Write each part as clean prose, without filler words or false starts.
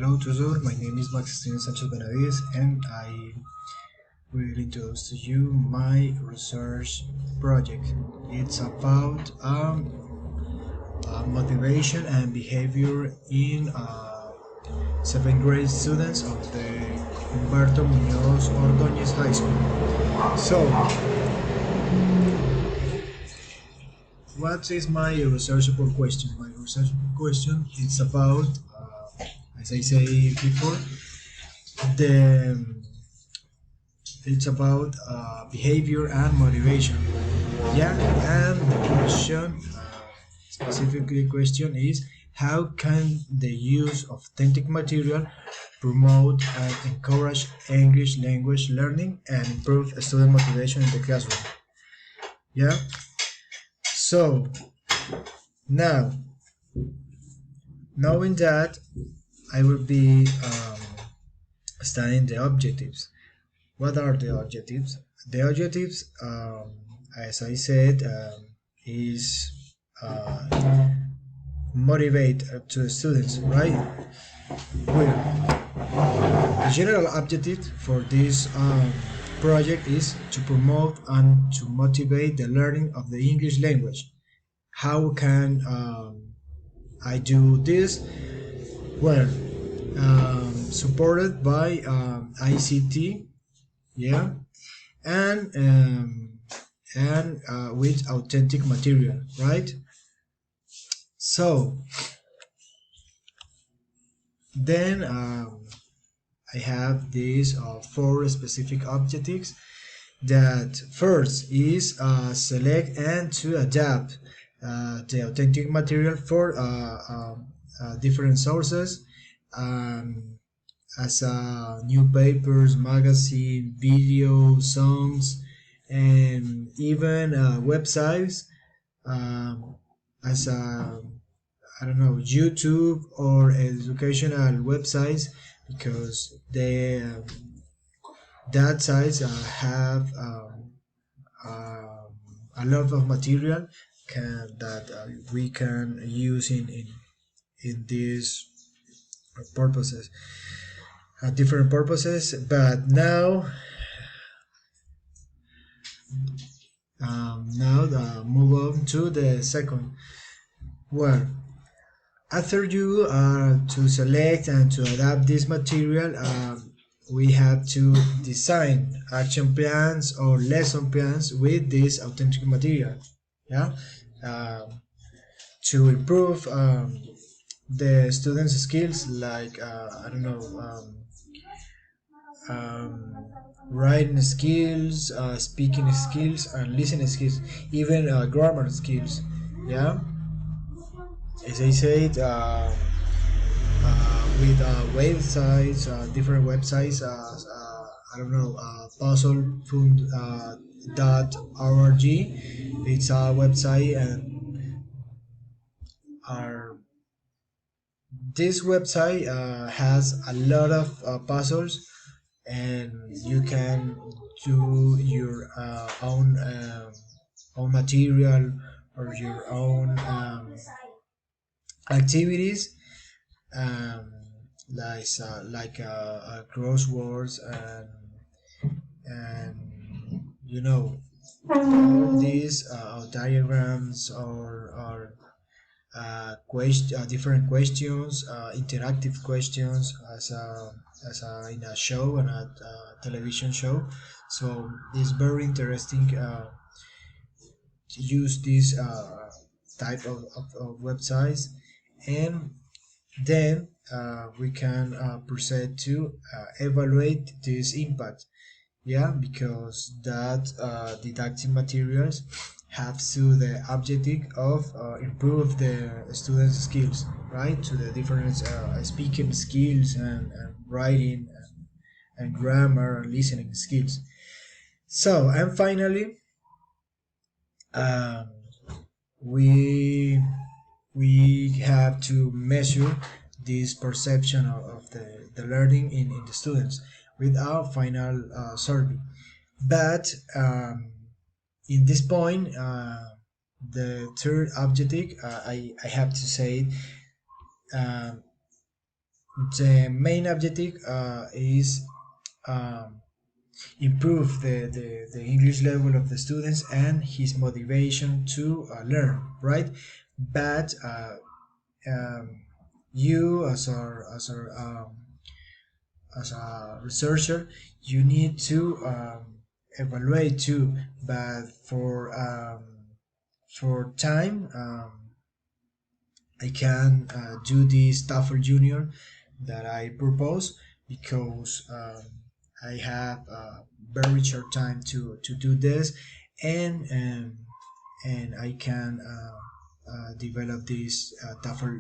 Hello Tutor, my name is Sanchez Benavides and I will introduce to you my research project. It's about motivation and behavior in 7th grade students of the Humberto Muñoz Ordóñez High School. So, what is my research support question? My research support question is about, as I say before, it's about behavior and motivation. Yeah, and the question, specifically question is how can the use of authentic material promote and encourage English language learning and improve student motivation in the classroom? Yeah. So now, knowing that, I will be studying the objectives. What are the objectives? The objectives, as I said, is motivate to the students, right? Well, the general objective for this project is to promote and to motivate the learning of the English language. How can I do this? Well, supported by ICT, yeah, and with authentic material, right? So then I have these 4 specific objectives. That first is select and to adapt the authentic material for different sources, as newspapers, magazine, video, songs, and even websites, as I don't know, YouTube or educational websites, because they that sites have a lot of material that we can use in these purposes, different purposes. But now move on to the second. Well, after you to select and to adapt this material, we have to design action plans or lesson plans with this authentic material, yeah, to improve the students' skills, like I don't know, writing skills, speaking skills, and listening skills, even grammar skills, yeah. As I said, with websites, different websites, I don't know, puzzlefund.org. It's a website, and this website has a lot of puzzles, and you can do your own material or your own activities, um, like crosswords and you know, all these diagrams or different questions, interactive questions, in a show and a television show. So it's very interesting to use this type of websites, and then we can proceed to evaluate this impact, yeah, because that didactic materials have to the objective of improve the students' skills, right, to the different speaking skills and writing and grammar and listening skills. So, and finally, um, we have to measure this perception of the learning in the students with our final survey. But in this point, the third objective, I have to say, um, The main objective is um, improve the English level of the students and his motivation to learn, right? But um, you as a researcher, you need to evaluate too. But for time, I can do this TOEFL Junior that I propose because I have very short time to do this, and I can develop this TOEFL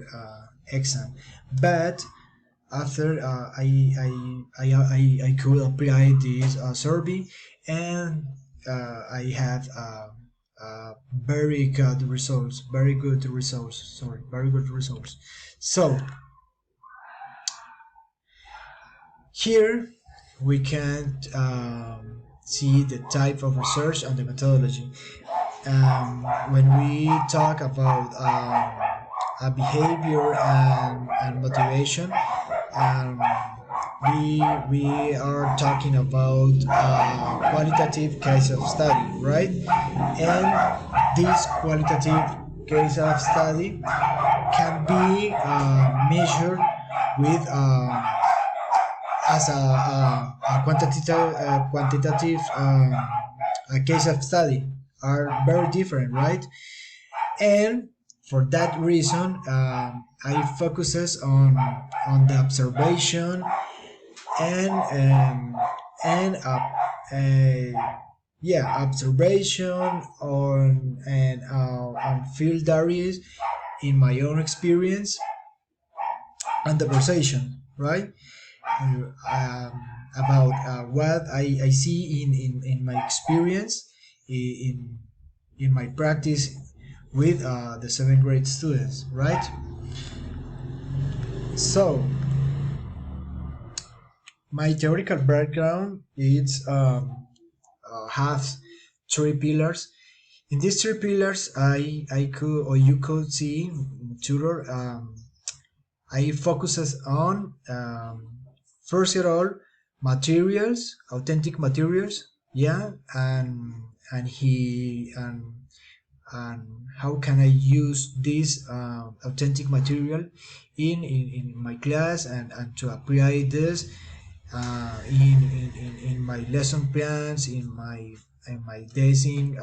exam. But after I could apply this survey, and I have very good results. Sorry, very good results. So here we can see the type of research and the methodology. When we talk about a behavior and motivation, um, we are talking about qualitative case of study, right? And this qualitative case of study can be measured with as a quantitative a case of study are very different, right? And for that reason, I focuses on the observation and yeah, observation on field areas in my own experience and the conversation, right? About what I see in my experience in my practice with the seventh grade students, right? So my theoretical background is has three pillars. In these three pillars, I could or you could see Tutor. I focuses on first of all materials, authentic materials, yeah, and how can I use this authentic material in my class and to apply this in my lesson plans, in my days in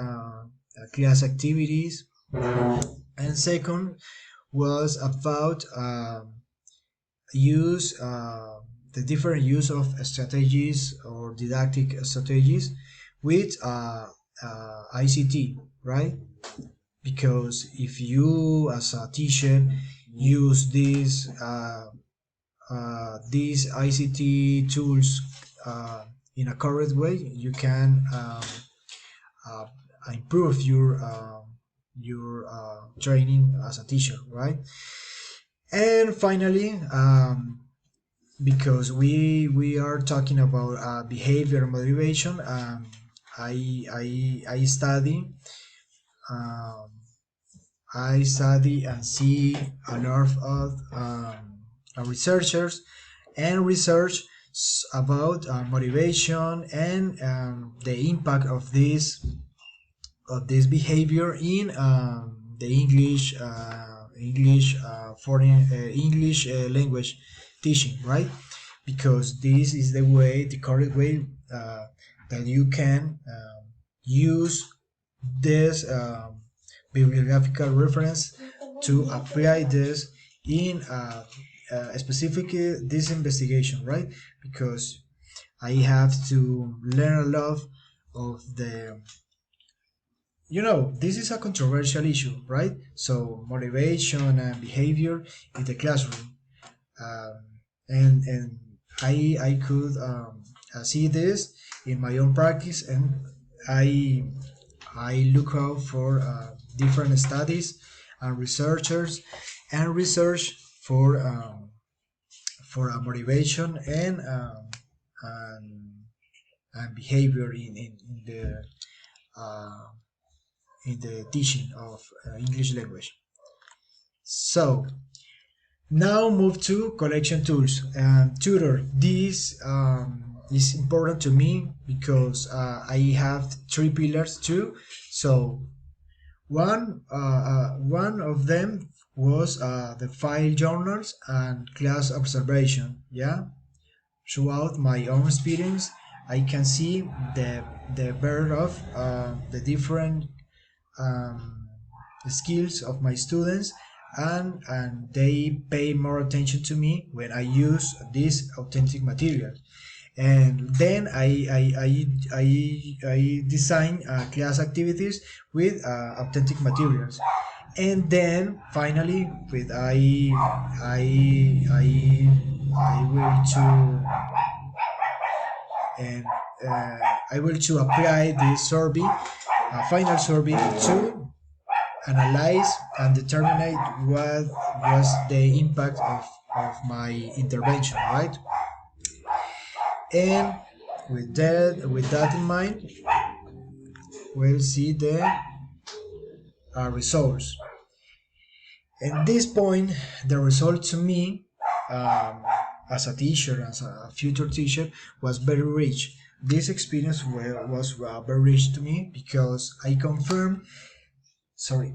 class activities. And second was about use the different use of strategies or didactic strategies with ICT, right? Because if you as a teacher use these ICT tools in a correct way, you can uh, improve your training as a teacher, right? And finally, because we are talking about behavior and motivation, I study um, I study and see a lot of researchers and research about motivation and the impact of this behavior in the English foreign English language teaching, right? Because this is the correct way that you can use this bibliographical reference to apply this in specifically this investigation, right? Because I have to learn a lot of the, this is a controversial issue, right? So motivation and behavior in the classroom, um, and I could see this in my own practice, and I I look out for different studies and researchers and research for motivation and, and behavior uh, in the teaching of English language. So Now move to collection tools. Tutor. This is important to me because I have three pillars too. So one of them was the file journals and class observation. Yeah, throughout my own experience, I can see the birth of the different um, skills of my students, and they pay more attention to me when I use this authentic material. And then I design class activities with authentic materials. And then finally with I will to and I will to apply this survey, final survey, to analyze and determine what was the impact of my intervention, right? And with that in mind, we'll see the results. At this point, the result to me, um, as a teacher, as a future teacher, was very rich. This experience was very rich to me because I confirmed. Sorry.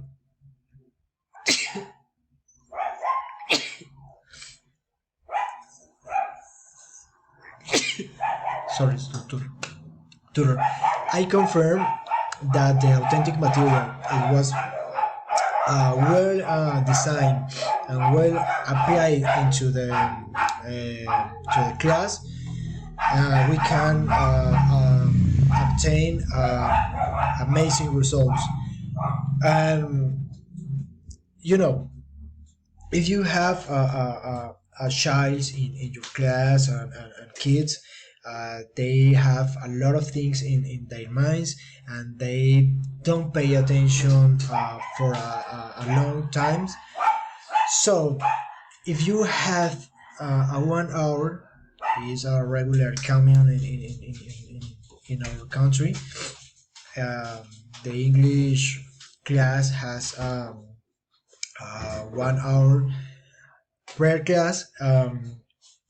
Sorry, tutor. I confirm that the authentic material, it was well designed and well applied into the class. We can obtain amazing results. And you know, if you have a child in your class, and kids, they have a lot of things in their minds, and they don't pay attention for a long time. So if you have a 1 hour, is a regular commune in our country. The English class has 1 hour per class.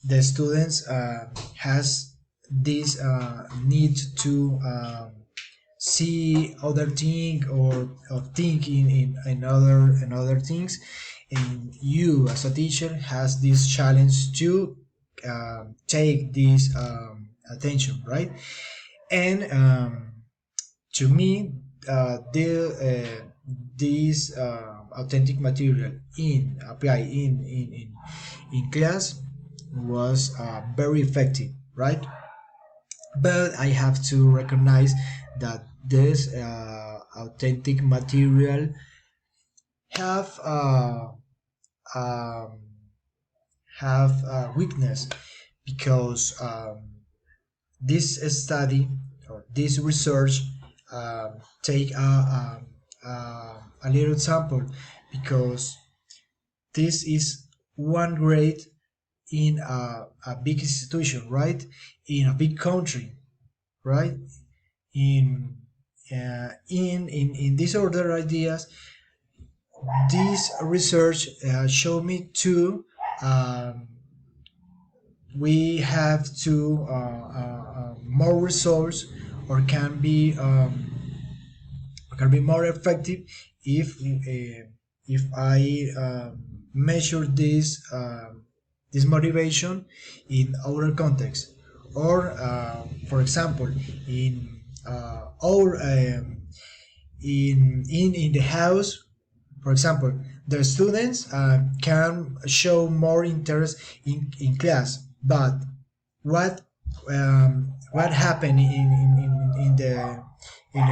The students has this need to see other thing, or of thinking in other things, and you as a teacher has this challenge to take this attention, right? And to me, this authentic material in apply in class was very effective, right? But I have to recognize that this authentic material have um, weakness, because this study, or this research, take a little sample, because this is one grade in a big institution, right? In a big country, right? In these other ideas, this research showed me to we have to more results, or can be more effective if I measure this motivation in our context, or for example, in our in the house. For example, the students can show more interest in class, but what what happened in the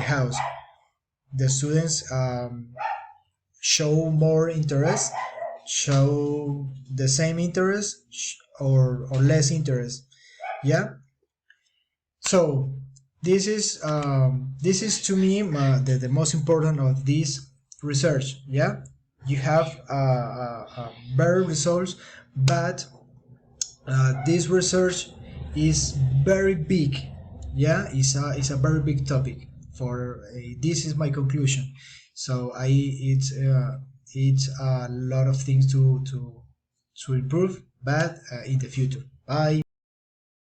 house? The students show more interest, show the same interest, or less interest. Yeah. So this is to me the most important of this research. Yeah, you have better results, but this research is very big. Yeah, it's a very big topic. For this is my conclusion. So it's a lot of things to improve, but in the future. Bye.